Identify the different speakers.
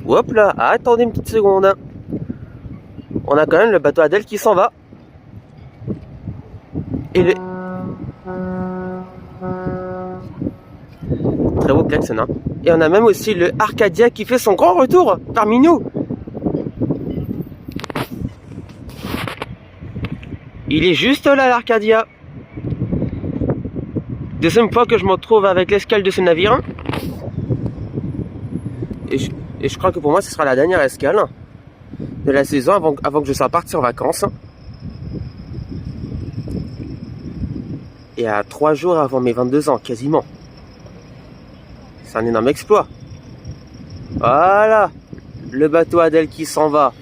Speaker 1: Hop là, attendez une petite seconde. On a quand même le bateau Adele qui s'en va. Et le... Très beau klaxon, hein. Et on a même aussi le Arcadia qui fait son grand retour parmi nous. Il est juste là, l'Arcadia. Deuxième fois que je me retrouve avec l'escale de ce navire. Et je crois que pour moi, ce sera la dernière escale de la saison avant que je sois parti en vacances. Et à 3 jours avant mes 22 ans, quasiment. C'est un énorme exploit. Voilà, le bateau Adele qui s'en va.